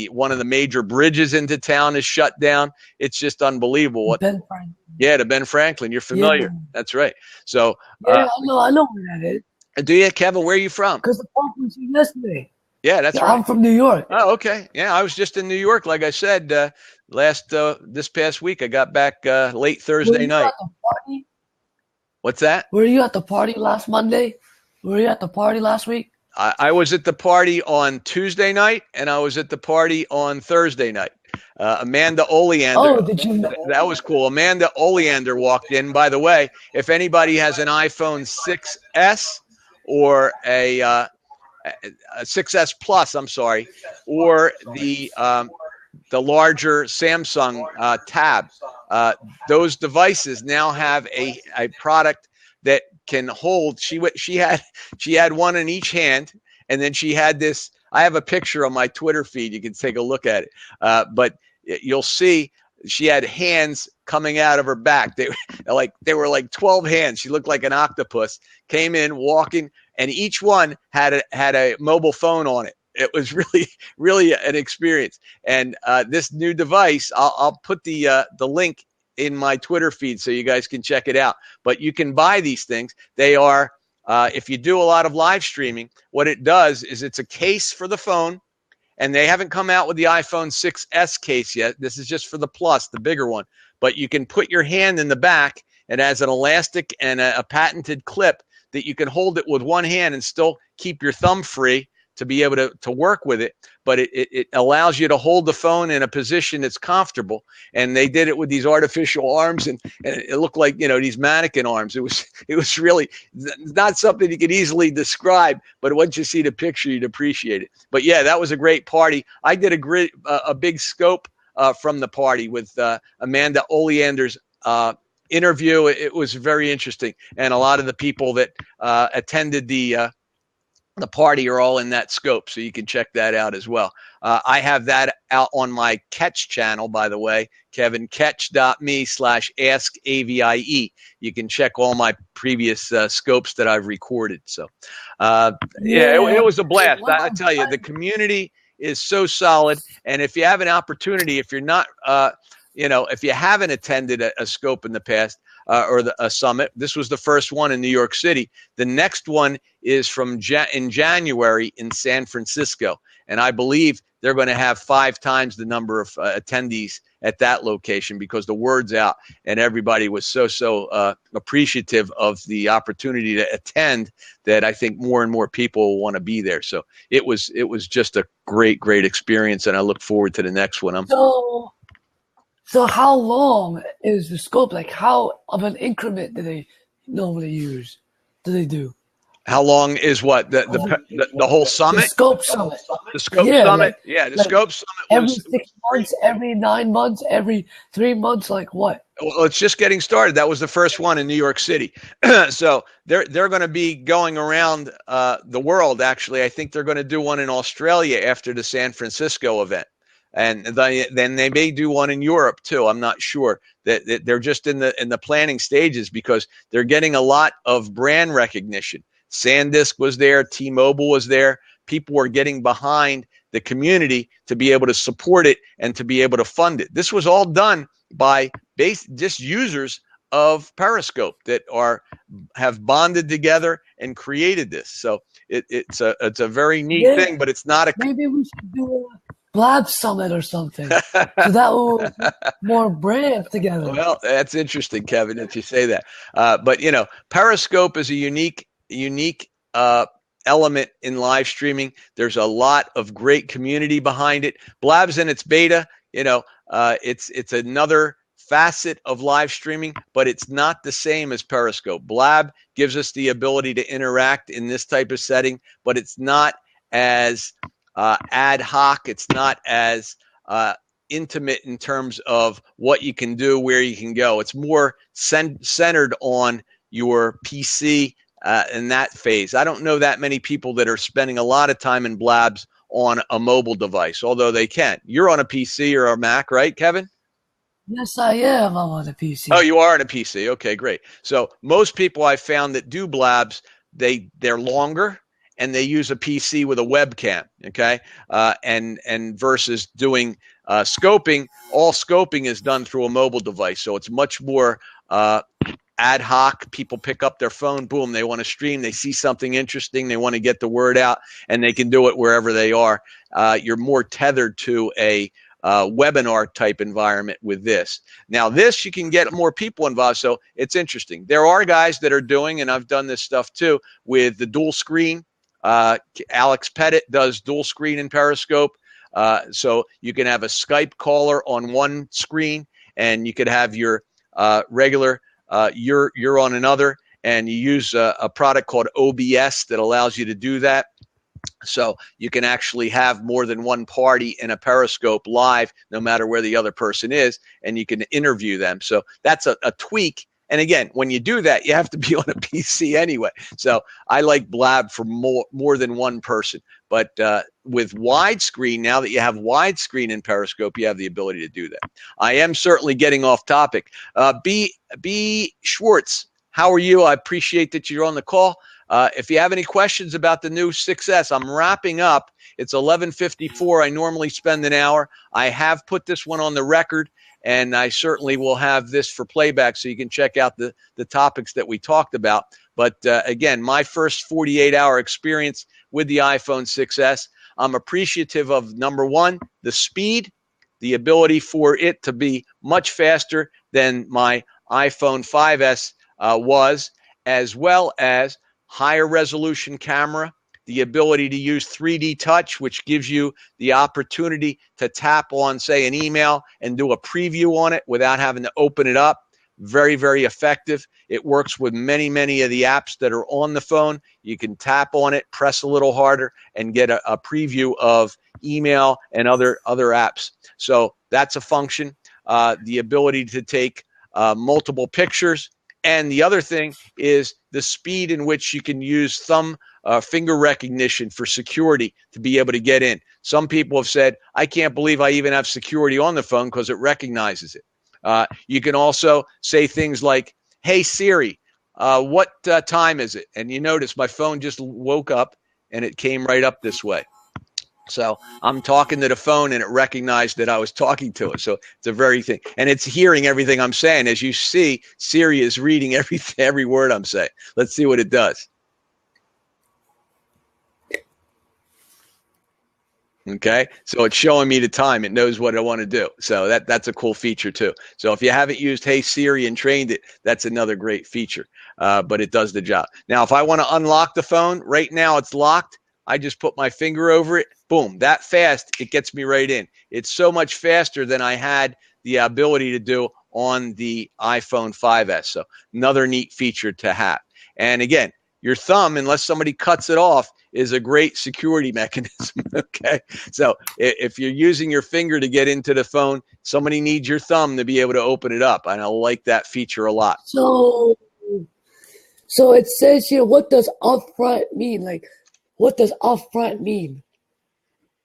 one of the major bridges into town is shut down. It's just unbelievable. Ben Franklin. Yeah, to Ben Franklin. You're familiar. Yeah. That's right. So I know where that is. Do you, Kevin? Where are you from? Because the Pope was here yesterday. Yeah, that's right. I'm from New York. Oh, okay. Yeah, I was just in New York, like I said, this past week. I got back late Thursday night. At the party? What's that? Were you at the party last Monday? Were you at the party last week? I was at the party on Tuesday night, and I was at the party on Thursday night. Amanda Oleander. Oh, did you know? That was cool. Amanda Oleander walked in. By the way, if anybody has an iPhone 6S or a 6S Plus, or the larger Samsung Tab, those devices now have a product that can hold. She had one in each hand, and then she had this. I have a picture on my Twitter feed. You can take a look at it. But you'll see she had hands coming out of her back. They were like 12 hands. She looked like an octopus. Came in walking, and each one had a mobile phone on it. It was really an experience. And this new device, I'll put the link in my Twitter feed so you guys can check it out. But you can buy these things. They are, if you do a lot of live streaming, what it does is it's a case for the phone. And they haven't come out with the iPhone 6S case yet. This is just for the Plus, the bigger one. But you can put your hand in the back. It has an elastic and a patented clip that you can hold it with one hand and still keep your thumb free to be able to work with it. But it allows you to hold the phone in a position that's comfortable. And they did it with these artificial arms, and it looked like, these mannequin arms. It was really not something you could easily describe, but once you see the picture, you'd appreciate it. But yeah, that was a great party. I did a big scope from the party with Amanda Oleander's interview. It was very interesting. And a lot of the people that attended the party are all in that scope, so you can check that out as well. I have that out on my Catch channel, by the way, kevincatch.me/askavie. You can check all my previous scopes that I've recorded. So, it was a blast. I tell you, the community is so solid. And if you have an opportunity, if you're not, if you haven't attended a scope in the past, or a summit. This was the first one in New York City. The next one is in January in San Francisco. And I believe they're going to have 5 times the number of attendees at that location, because the word's out and everybody was so appreciative of the opportunity to attend, that I think more and more people will want to be there. So it was just a great experience, and I look forward to the next one. So how long is the scope? Like, how of an increment do they normally use? Do? How long is what? The whole summit? The scope summit. The scope summit? The scope summit every 6 months, every 9 months, every 3 months, like what? Well, it's just getting started. That was the first one in New York City. So they're going to be going around the world, actually. I think they're going to do one in Australia after the San Francisco event. And then they may do one in Europe too. I'm not sure. That they're just in the planning stages, because they're getting a lot of brand recognition. SanDisk was there, T-Mobile was there. People were getting behind the community to be able to support it and to be able to fund it. This was all done by just users of Periscope that have bonded together and created this. So it's a very neat thing, but it's not a. Maybe we should do a Blab Summit or something, so that will more brands together. Well, that's interesting, Kevin, that you say that. But Periscope is a unique element in live streaming. There's a lot of great community behind it. Blab's in its beta. It's another facet of live streaming, but it's not the same as Periscope. Blab gives us the ability to interact in this type of setting, but it's not as ad hoc. It's not as intimate in terms of what you can do, where you can go. It's more centered on your PC in that phase. I don't know that many people that are spending a lot of time in Blabs on a mobile device, although they can. You're on a PC or a Mac, right, Kevin? Yes, I am. I'm on a PC. Oh, you are on a PC. Okay, great. So most people I found that do Blabs, they're longer, and they use a PC with a webcam, okay? And versus doing scoping, all scoping is done through a mobile device. So it's much more ad hoc. People pick up their phone, boom, they want to stream, they see something interesting, they want to get the word out, and they can do it wherever they are. You're more tethered to a webinar type environment with this. Now this, you can get more people involved, so it's interesting. There are guys that are doing, and I've done this stuff too, with the dual screen. Alex Pettit does dual screen in Periscope. So you can have a Skype caller on one screen, and you could have your regular, you're on another, and you use a product called OBS that allows you to do that. So you can actually have more than one party in a Periscope live, no matter where the other person is, and you can interview them. So that's a tweak. And again, when you do that, you have to be on a PC anyway. So I like Blab for more than one person. But with widescreen, now that you have widescreen in Periscope, you have the ability to do that. I am certainly getting off topic. B. Schwartz, how are you? I appreciate that you're on the call. If you have any questions about the new 6S, I'm wrapping up. It's 11:54. I normally spend an hour. I have put this one on the record, and I certainly will have this for playback so you can check out the topics that we talked about. But again, my first 48-hour experience with the iPhone 6S, I'm appreciative of, number one, the speed, the ability for it to be much faster than my iPhone 5S was, as well as higher resolution camera, the ability to use 3D touch, which gives you the opportunity to tap on, say, an email and do a preview on it without having to open it up. Very, very effective. It works with many, many of the apps that are on the phone. You can tap on it, press a little harder, and get a preview of email and other apps. So that's a function. The ability to take multiple pictures. And the other thing is the speed in which you can use thumb finger recognition for security to be able to get in. Some people have said, I can't believe I even have security on the phone because it recognizes it. You can also say things like, hey, Siri, what time is it? And you notice my phone just woke up and it came right up this way. So I'm talking to the phone and it recognized that I was talking to it. So it's a very thing. And it's hearing everything I'm saying. As you see, Siri is reading every word I'm saying. Let's see what it does. Okay, so it's showing me the time. It knows what I want to do. So that's a cool feature too. So if you haven't used Hey Siri and trained it, that's another great feature. But it does the job. Now, if I want to unlock the phone, right now it's locked. I just put my finger over it. Boom, that fast, it gets me right in. It's so much faster than I had the ability to do on the iPhone 5S. So another neat feature to have. And again, your thumb, unless somebody cuts it off, is a great security mechanism. Okay, so if you're using your finger to get into the phone, somebody needs your thumb to be able to open it up, and I like that feature a lot. So it says here, what does upfront mean? Like, what does upfront mean?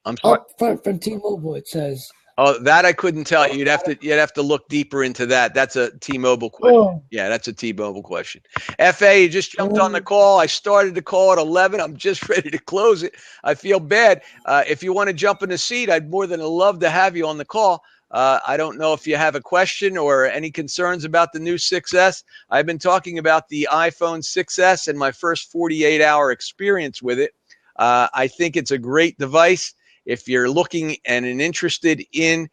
I'm sorry. Upfront from T-Mobile, it says. Oh, that I couldn't tell you. You'd have to look deeper into that. That's a T-Mobile question. Oh. Yeah, that's a T-Mobile question. FA, you just jumped on the call. I started the call at 11. I'm just ready to close it. I feel bad. If you want to jump in the seat, I'd more than love to have you on the call. I don't know if you have a question or any concerns about the new 6S. I've been talking about the iPhone 6S and my first 48-hour experience with it. I think it's a great device. If you're looking and interested in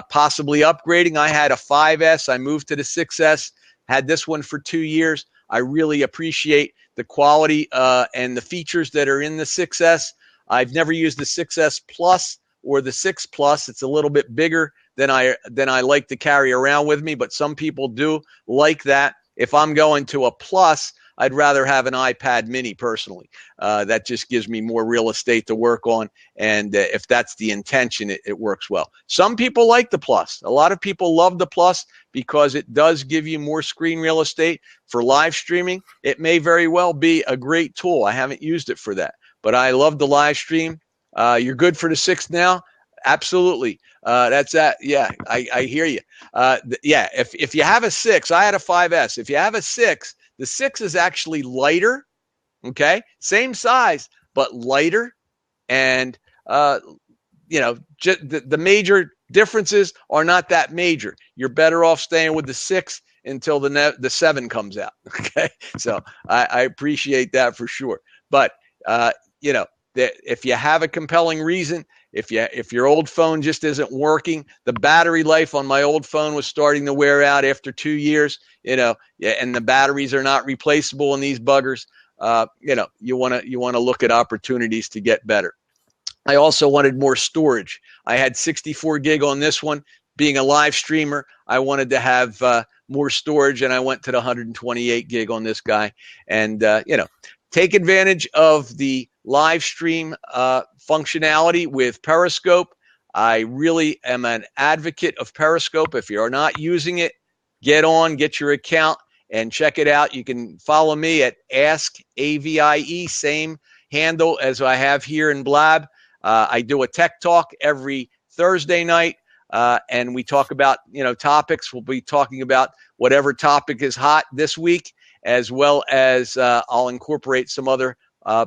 possibly upgrading, I had a 5S. I moved to the 6S, had this one for 2 years. I really appreciate the quality and the features that are in the 6S. I've never used the 6S Plus or the 6 Plus. It's a little bit bigger than I like to carry around with me, but some people do like that. If I'm going to a Plus, I'd rather have an iPad mini personally. That just gives me more real estate to work on. And if that's the intention, it works well. Some people like the Plus. A lot of people love the Plus because it does give you more screen real estate for live streaming. It may very well be a great tool. I haven't used it for that, but I love the live stream. You're good for the 6 now? Absolutely. That's that. Yeah, I hear you. Yeah, if you have a 6, I had a 5S. If you have a 6, the 6 is actually lighter, okay? Same size, but lighter. And, just the major differences are not that major. You're better off staying with the 6 until the 7 comes out, okay? So I appreciate that for sure. But, if you have a compelling reason, if your old phone just isn't working, the battery life on my old phone was starting to wear out after 2 years, and the batteries are not replaceable in these buggers. You want to look at opportunities to get better. I also wanted more storage. I had 64 gig on this one. Being a live streamer, I wanted to have more storage, and I went to the 128 gig on this guy. And take advantage of the live stream functionality with Periscope. I really am an advocate of Periscope. If you're not using it, get your account and check it out. You can follow me at aSKaVIE, same handle as I have here in Blab. I do a tech talk every Thursday night, and we talk about topics. We'll be talking about whatever topic is hot this week. as well as I'll incorporate some other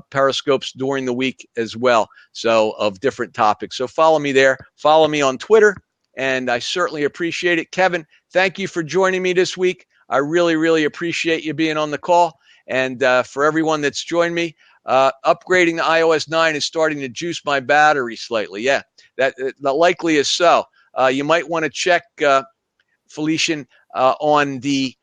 periscopes during the week as well, so of different topics. So follow me there. Follow me on Twitter, and I certainly appreciate it. Kevin, thank you for joining me this week. I really, really appreciate you being on the call. And for everyone that's joined me, upgrading to iOS 9 is starting to juice my battery slightly. Yeah, that likely is so. You might want to check, Felician, on the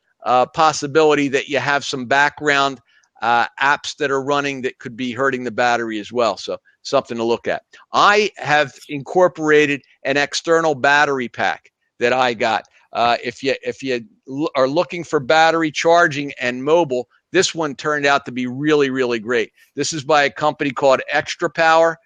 possibility that you have some background apps that are running that could be hurting the battery as well. So something to look at. I have incorporated an external battery pack that I got. If you are looking for battery charging and mobile, this one turned out to be really, really great. This is by a company called Extra Power.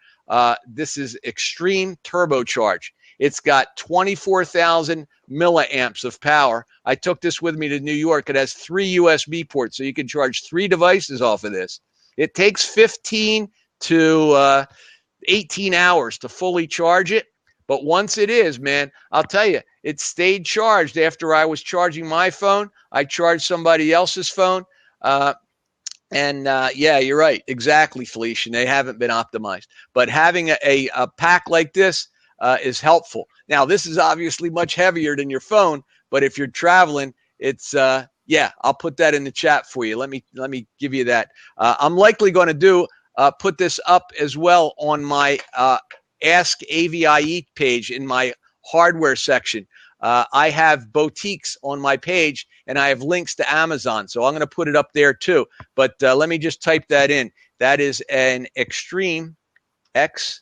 This is Extreme Turbocharge. It's got 24,000 milliamps of power. I took this with me to New York. It has 3 USB ports, so you can charge 3 devices off of this. It takes 15 to 18 hours to fully charge it. But once it is, man, I'll tell you, it stayed charged after I was charging my phone. I charged somebody else's phone. Yeah, you're right. Exactly, Felicia. They haven't been optimized. But having a pack like this is helpful. Now, this is obviously much heavier than your phone, but if you're traveling, it's yeah, I'll put that in the chat for you. Let me give you that. I'm likely going to put this up as well on my aSKaVIE page in my hardware section. I have boutiques on my page, and I have links to Amazon, so I'm going to put it up there too. But let me just type that in. That is an Extreme, XTREME,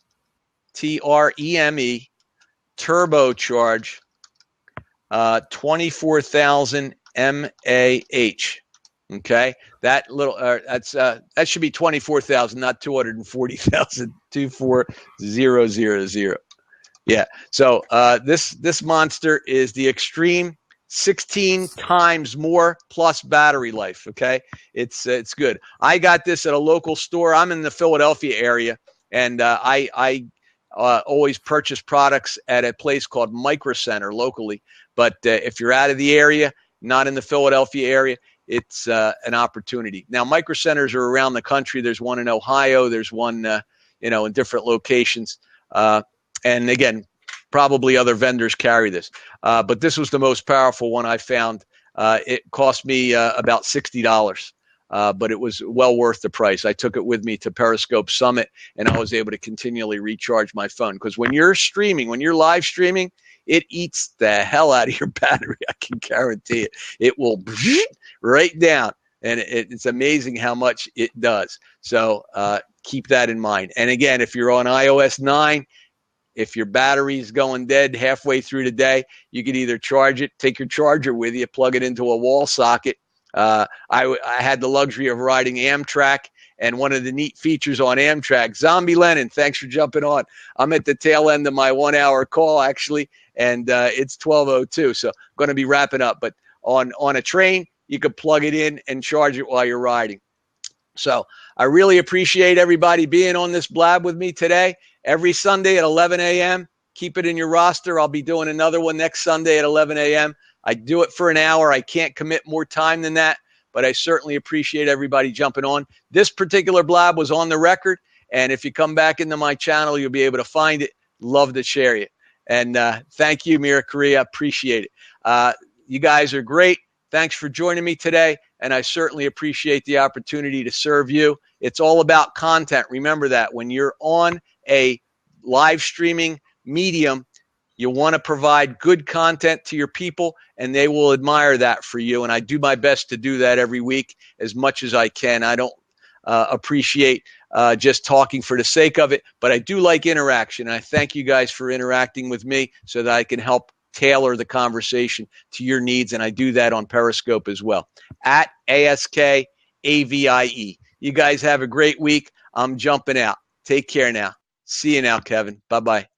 turbocharge, 24,000 mAh. Okay, that little that should be 24,000, not 240,000. 24000. Yeah. So this monster is the Extreme, 16 times more plus battery life. Okay, it's good. I got this at a local store. I'm in the Philadelphia area, and I always purchase products at a place called Micro Center locally. But if you're out of the area, not in the Philadelphia area, it's an opportunity. Now, Micro Centers are around the country. There's one in Ohio. There's one, in different locations. And again, probably other vendors carry this. But this was the most powerful one I found. It cost me about $60. But it was well worth the price. I took it with me to Periscope Summit, and I was able to continually recharge my phone. Because when you're streaming, when you're live streaming, it eats the hell out of your battery. I can guarantee it. It will right down, and it's amazing how much it does. So keep that in mind. And again, if you're on iOS 9, if your battery's going dead halfway through the day, you can either charge it, take your charger with you, plug it into a wall socket. I had the luxury of riding Amtrak, and one of the neat features on Amtrak, Zombie Lennon, thanks for jumping on. I'm at the tail end of my 1 hour call, actually, and it's 12:02, so I'm going to be wrapping up. But on a train, you could plug it in and charge it while you're riding. So I really appreciate everybody being on this blab with me today. Every Sunday at 11 a.m., keep it in your roster. I'll be doing another one next Sunday at 11 a.m. I do it for an hour. I can't commit more time than that, but I certainly appreciate everybody jumping on. This particular blab was on the record, and if you come back into my channel, you'll be able to find it. Love to share it. And thank you, Mira Korea. Appreciate it. You guys are great. Thanks for joining me today, and I certainly appreciate the opportunity to serve you. It's all about content. Remember that when you're on a live streaming medium, you want to provide good content to your people, and they will admire that for you. And I do my best to do that every week as much as I can. I don't appreciate just talking for the sake of it, but I do like interaction. And I thank you guys for interacting with me so that I can help tailor the conversation to your needs. And I do that on Periscope as well, at aSKaVIE. You guys have a great week. I'm jumping out. Take care now. See you now, Kevin. Bye-bye.